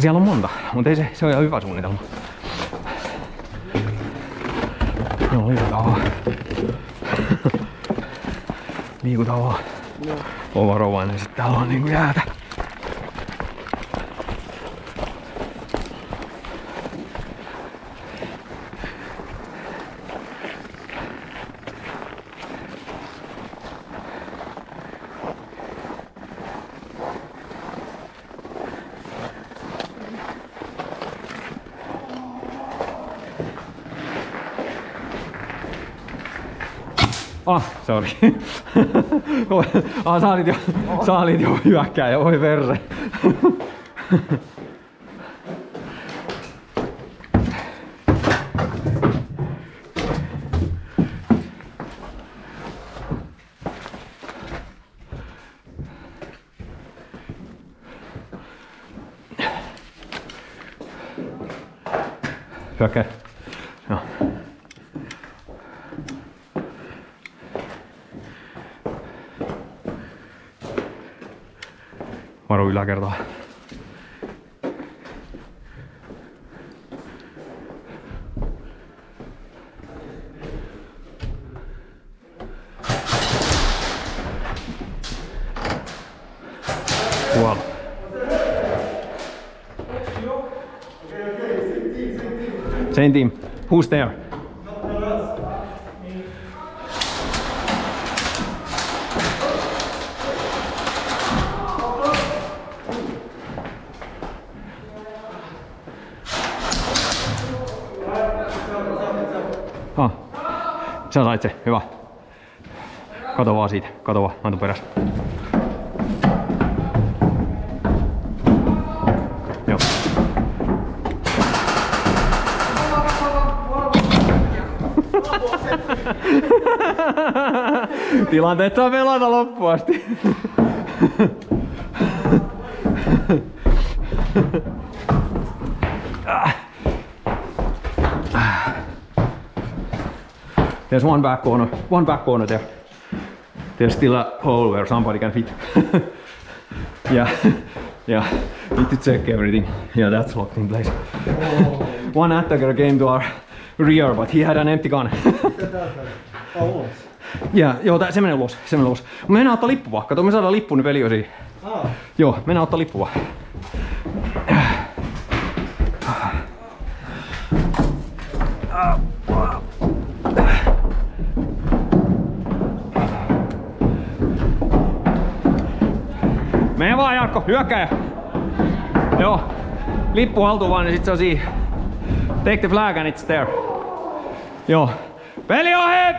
Siellä on monta, mutta ei se on ihan hyvä suunnitelma. No liikutaan vaan. Liikutaan vaan. On varovainen, sit täällä on niinku jäätä. Sorry. Sä olit jo hyökkääjä, voi perse. Hyökkää. Joo. Varo yläkertaa. Wow. Same team. Who's there? Sä sait se, hyvä. Kato vaan siitä, kato vaan, mä tuun perässä. Joo. Tilanteet saa pelata loppuun asti. There's one back corner there. There's still a hole where somebody can fit. Yeah, need to check everything. Yeah, that's locked in place. Oh. One attacker came to our rear, but he had an empty gun. Yeah, joo, se menee ulos, Mennään ottaa lippu vaan. Kato, me saadaan lippu, niin peli on siinä. Joo, mennään ottaa lippu vaan. Mene vaan Jarkko, hyökkää! Joo, lippu haltuun vaan, niin sit se on siinä. Take the flag and it's there. Joo. Peli ohi!